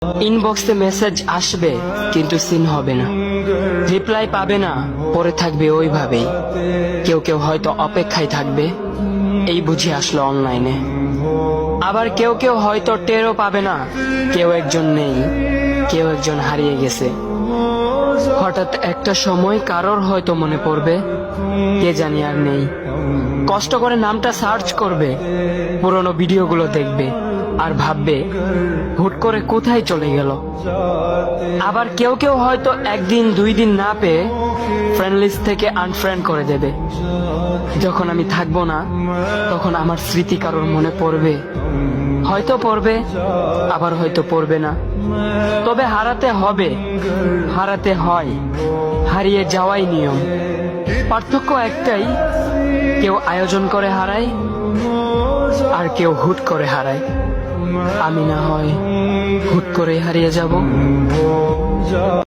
ইনবক্সে মেসেজ আসবে কিন্তু সিন হবে না, রিপ্লাই পাবে না, পরে থাকবে ওইভাবেই। কেউ কেউ হয়তো অপেক্ষায় থাকবে, এই বুঝে আসলো অনলাইনে। আবার কেউ কেউ হয়তো টেরও পাবে না, কেউ একজন নেই, কেউ একজন হারিয়ে গেছে। হঠাৎ একটা সময় কারোর হয়তো মনে পড়বে, কে জানি আর নেই। কষ্ট করে নামটা সার্চ করবে, পুরনো ভিডিওগুলো দেখবে আর ভাববে হুট করে কোথায় চলে গেল। আবার কেউ কেউ হয়তো একদিন দুই দিন না পেয়ে ফ্রেন্ড লিস্ট থেকে আনফ্রেন্ড করে দেবে। যখন আমি থাকবো না তখন আমার স্মৃতি কারোর মনে পড়বে, হয়তো পড়বে, আবার হয়তো পড়বে না। তবে হারাতে হবে, হারাতে হয়, হারিয়ে যাওয়াই নিয়ম। পার্থক্য একটাই, কেউ আয়োজন করে হারায় আর কেউ হুট করে হারায়। আমি না হয় হুট করে হারিয়ে যাব।